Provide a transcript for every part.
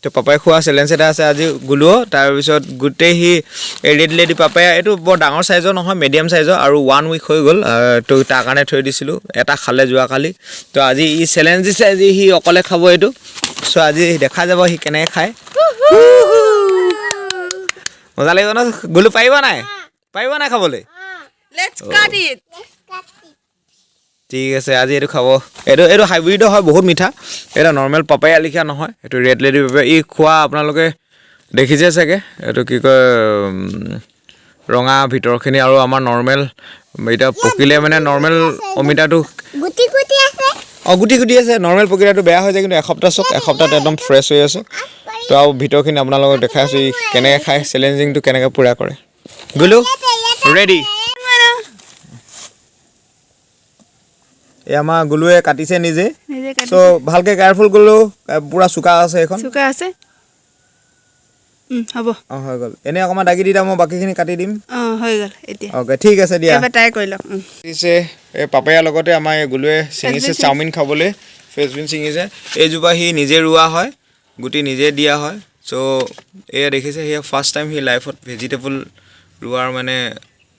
তো পাপাই খোৱা চেলেঞ্জ এটা আছে আজি গুলো তাৰপিছত গোটেই সি ৰেড লেডি পাপায়া এইটো বৰ ডাঙৰ সাইজৰ নহয় মিডিয়াম সাইজৰ আৰু 1 উইক হৈ গ'ল তো তাৰ কাৰণে থৈ দিছিলোঁ এটা খালে যোৱাকালি তো আজি ই চেলেঞ্জ দিছে আজি সি অকলে খাব এইটো সো আজি দেখা যাব সি কেনেকৈ খায় মজা লাগিব ন গুলো পাৰিব নাই খাবলৈ Let's cut it. ঠিক আছে আজি এইটো খাব এইটো হাইব্ৰিডৰ হয় বহুত মিঠা এটা নৰ্মেল পাপায়া লিখা নহয় এইটো ৰেড লেডি পাপায়া ই খোৱা আপোনালোকে দেখিছে চাগে এইটো কি কয় ৰঙা ভিতৰখিনি আৰু আমাৰ নৰ্মেল এটা পকিলে মানে নৰ্মেল অমিতাটো গুটি আছে নৰ্মেল পকিলাটো বেয়া হৈ যায় কিন্তু এসপ্তাহত একদম ফ্ৰেছ হৈ আছে তো আৰু ভিতৰখিনি আপোনালোকক দেখাই আছোঁ ই কেনেকৈ খায় চেলেঞ্জিংটো কেনেকৈ পূৰা কৰে গুলো ৰেডি এই আমাৰ গুলুৱে কাটিছে নিজে সো ভালকে কেয়াৰফুল গুলো পুৰা চুকা আছে এখন হ'ব হৈ গ'ল এনে অকমান দাগি দিটা মই বাকিখিনি কাটি দিম হৈ গ'ল এতিয়া ওকে ঠিক আছে দিয়া এবাৰ ট্ৰাই কৰি লওক পিছে এই পাপায়াৰ লগতে আমাৰ এই গুলুৱে চিঙিছে চাওমিন খাবলৈ ফ্ৰেঞ্চবিন চিঙিছে এইজোপা সি নিজে ৰোৱা হয় গুটি নিজে দিয়া হয় সো এয়া দেখিছে সি ফাৰ্ষ্ট টাইম সি লাইফত ভেজিটেবল ৰোৱাৰ মানে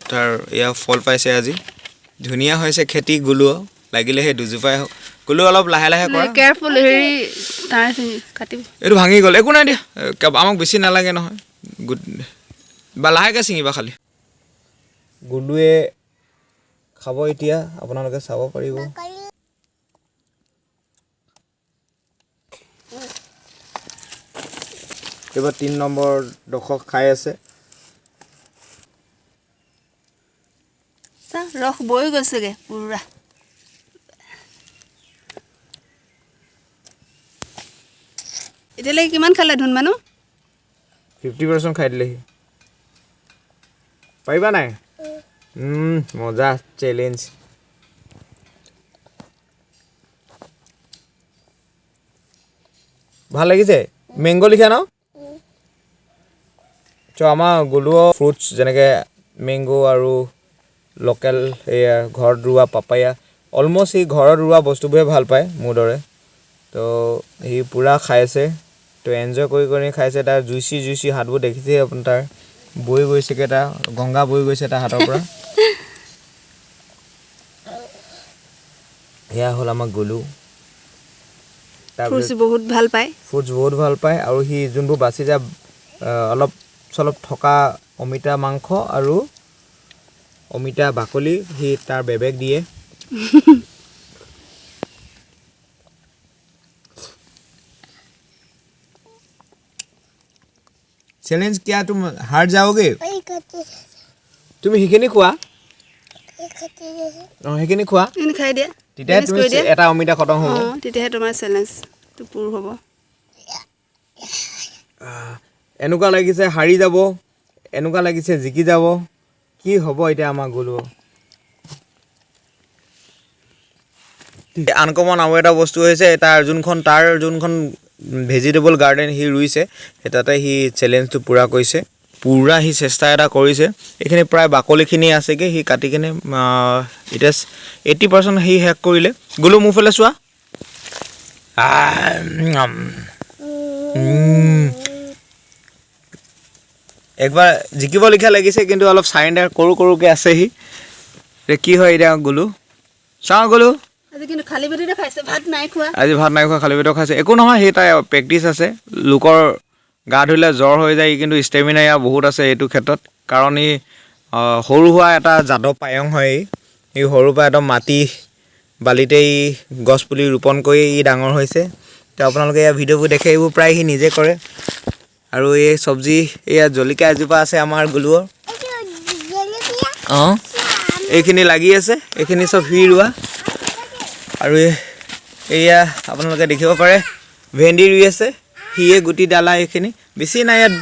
তাৰ এয়া ফল পাইছে আজি ধুনীয়া হৈছে খেতি গুলো লাগিলে সেই দুজোপাই হওক গুলো অলপ লাহে লাহে কৰা কেয়াৰফুল হেৰি তাৰ কাটিব এইটো ভাঙি গ'ল একো নাই দিয়া আমাক বেছি নালাগে নহয় বা লাহেকৈ ছিঙিবা খালি গুলুৱে খাব এতিয়া আপোনালোকে চাব পাৰিব এইবাৰ 3 নম্বৰ দশক খাই আছে ৰস বৈ গৈছেগে পুৰা এতিয়ালৈকে কিমান খালে ধুন মানুহ 50% খাই দিলে পাৰিবা নাই মজা চেলেঞ্জ ভাল লাগিছে মেংগো লিখা ন আমাৰ গুলুও ফ্ৰুটছ যেনেকৈ মেংগো আৰু লোকেল এয়া ঘৰত ৰোৱা পাপায়া অলমষ্ট সি ঘৰত ৰোৱা বস্তুবোৰে ভাল পায় মোৰ দৰে তো সি পূৰা খাইছে তো এনজয় কৰি খাইছে তাৰ জুইচি হাতবোৰ দেখিছে আপুনি তাৰ বৈ গৈছেগৈ তাৰ গংগা বৈ গৈছে তাৰ হাতৰ পৰা এয়া হ'ল আমাৰ গুলু ফ্ৰুটছ বহুত ভাল পায় আৰু সি যোনবোৰ বাচি যায় অলপ চলপ থকা অমিতা মাংস আৰু অমিতা বাকলি সি তাৰ বেবেক দিয়ে चैलेंज क्या तुम हार जाओगे तुम हिखिनि खुआ हिखिनि खुआ इन खाइ দিয়া তেতিয়া তুমি এটা অমিতা খতম হ'ব তেতিয়াহে তোমাৰ চ্যালেঞ্জটো পূৰ হ'ব এনেকুৱা লাগিছে হাৰি যাব এনেকুৱা লাগিছে জিকি যাব কি হ'ব এতিয়া আমাৰ গুলো আনকমন আৰু এটা বস্তু হৈছে তাৰ যোনখন ভেজিটেবল গাৰ্ডেন হি ৰুইছে তাতে হি চ্যালেঞ্জটো পূৰা কৰিছে পূৰা হি চেষ্টা এটা কৰিছে এইখিনি প্ৰায় বাকলিখিনি আছেগে হি কাটি কিনে এটা 80% হি হেক কৰিলে গুলো মুফলে চোৱা একবাৰ জিকিব লিখা লাগিছে কিন্তু অলপ সাৰেন্ডাৰ কৰোকে আছে হি কি হয় এটা গুলো চাও গুলো আজি কিন্তু খালি পেটে খাইছে ভাত নাই খোৱা খালি পেটে খাইছে একো নহয় সেই তাই প্ৰেক্টিছ আছে লোকৰ গা ধুলে জ্বৰ হৈ যায় কিন্তু ষ্টেমিনা ইয়া বহুত আছে এইটো ক্ষেত্ৰত কাৰণ ই সৰু হোৱা এটা যাদৱ পায়ং হয় এই সৰুৰ পৰা একদম মাটি বালিতে গছ পুলি ৰোপণ কৰি ই ডাঙৰ হৈছে তো আপোনালোকে এই ভিডিঅ'বোৰ দেখে এইবোৰ প্ৰায় সি নিজে কৰে আৰু এই সবজি এয়া জলকীয়া এজোপা আছে আমাৰ গুলুৰ এইখিনি লাগি আছে এইখিনি সব সি ৰোৱা আৰু এয়া আপোনালোকে দেখিব পাৰে ভেন্দি ৰুই আছে হিয়ে গুটি ডালা এইখিনি বেছি নাই ইয়াত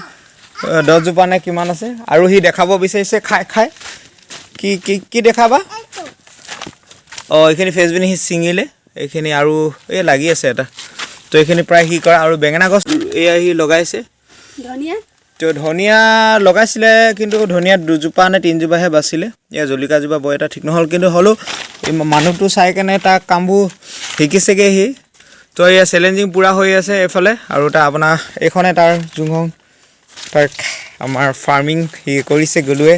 10 জোপা নে কিমান আছে আৰু হি দেখাব বিচাৰিছে খাই কি দেখাবা এইখিনি ফেচবিন হি চিঙিলে এইখিনি আৰু এই লাগি আছে এটা তো এইখিনি প্ৰায় হি কৰা আৰু বেঙেনা গছ এয়া হি লগাইছে ধনিয়া তো ধনিয়া লগাইছিলে কিন্তু ধনিয়া 2 জোপা নে 3 জোপাহে বাছিলে এয়া জলকীয়া জোপা বৰ এটা ঠিক নহল কিন্তু হলো মানুহটো চাই কেনে তাৰ কামবোৰ শিকিছেগে হি তো এয়া চেলেঞ্জিং পূৰা হৈ আছে এইফালে আৰু তাৰ আপোনাৰ এইখনে তাৰ যোনখন তাৰ আমাৰ ফাৰ্মিং সি কৰিছে গলুৱে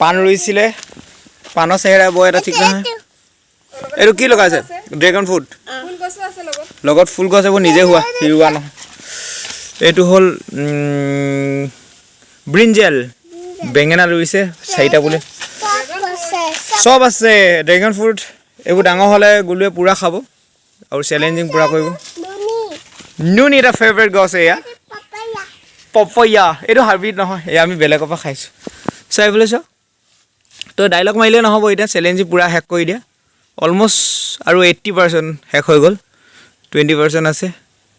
পাণ ৰুইছিলে পাণৰ চেহেৰা বৰ এটা ঠিক নহয় এইটো কি লগাইছে ড্ৰেগন ফ্ৰুট ফুল গছো আছে লগত ফুল গছ এইবোৰ নিজে হোৱা সি ৰোৱা নহয় এইটো হ'ল ব্ৰিঞ্জেল বেঙেনা ৰুইছে 4টা বুলি চব আছে ড্ৰেগন ফ্ৰুট এইবোৰ ডাঙৰ হ'লে গলুৱে পূৰা খাব আৰু চেলেঞ্জিং পূৰা কৰিব নুনি এটা ফেভৰেট গছ এয়া পপয়া এইটো হাইব্ৰিড নহয় এয়া আমি বেলেগৰ পৰা খাইছোঁ চাই বোলে চাওঁ তো ডাইলগ মাৰিলে নহ'ব এতিয়া চেলেঞ্জিং পূৰা শেষ কৰি দিয়া অলমষ্ট আৰু 80% শেষ হৈ গ'ল 20% আছে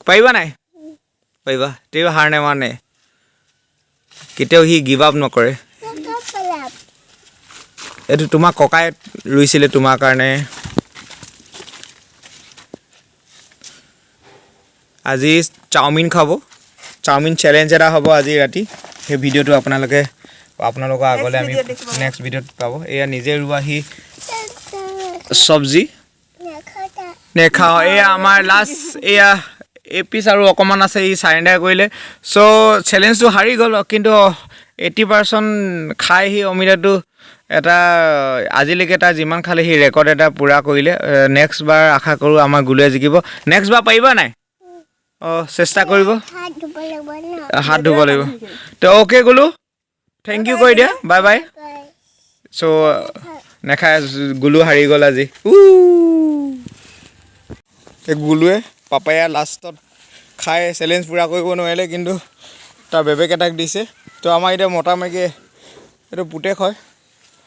পাৰিবা নাই পাৰিবা তেও হাৰ নেমানে কেতিয়াও সি গিভ আপ নকৰে এইটো তোমাৰ ককাই ৰুইছিলে তোমাৰ কাৰণে আজি চাওমিন খাব চাওমিন চেলেঞ্জ এটা হ'ব আজি ৰাতি সেই ভিডিঅ'টো আপোনালোকৰ আগলৈ আমি নেক্সট ভিডিঅ'ত পাব এয়া নিজে ৰোৱা সি চব্জি নেখাওঁ এয়া আমাৰ লাষ্ট এয়া এপিচ আৰু অকণমান আছে ই চাৰেণ্ডাৰ কৰিলে চ' চেলেঞ্জটো হাৰি গ'ল কিন্তু 80% খাই সি অমিতাটো এটা আজিলৈকে তাৰ যিমান খালে সি ৰেকৰ্ড এটা পূৰা কৰিলে নেক্সট বাৰ আশা কৰোঁ আমাৰ গুলুৱে জিকিব নেক্সট বাৰ পাৰিবা নাই অঁ চেষ্টা কৰিব হাত ধুব লাগিব তো অ'কে গ'লো থেংক ইউ কৈ দিয়া বাই বাই চ' নেখাই গুলু হাৰি গ'ল আজি এই গুলুৱে পাপায়া লাষ্টত খাই চেলেঞ্জ পূৰা কৰিব নোৱাৰিলে কিন্তু তাৰ বেবেক এটাক দিছে তো আমাৰ এতিয়া মতা মাইকী এইটো পুতেক হয়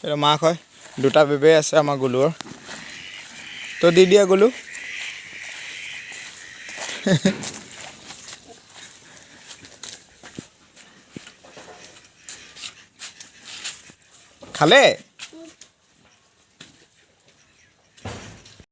এইটো মাক হয় 2টা বেবে আছে আমাৰ গুলুৰ তো দি দিয়া গুলু খালে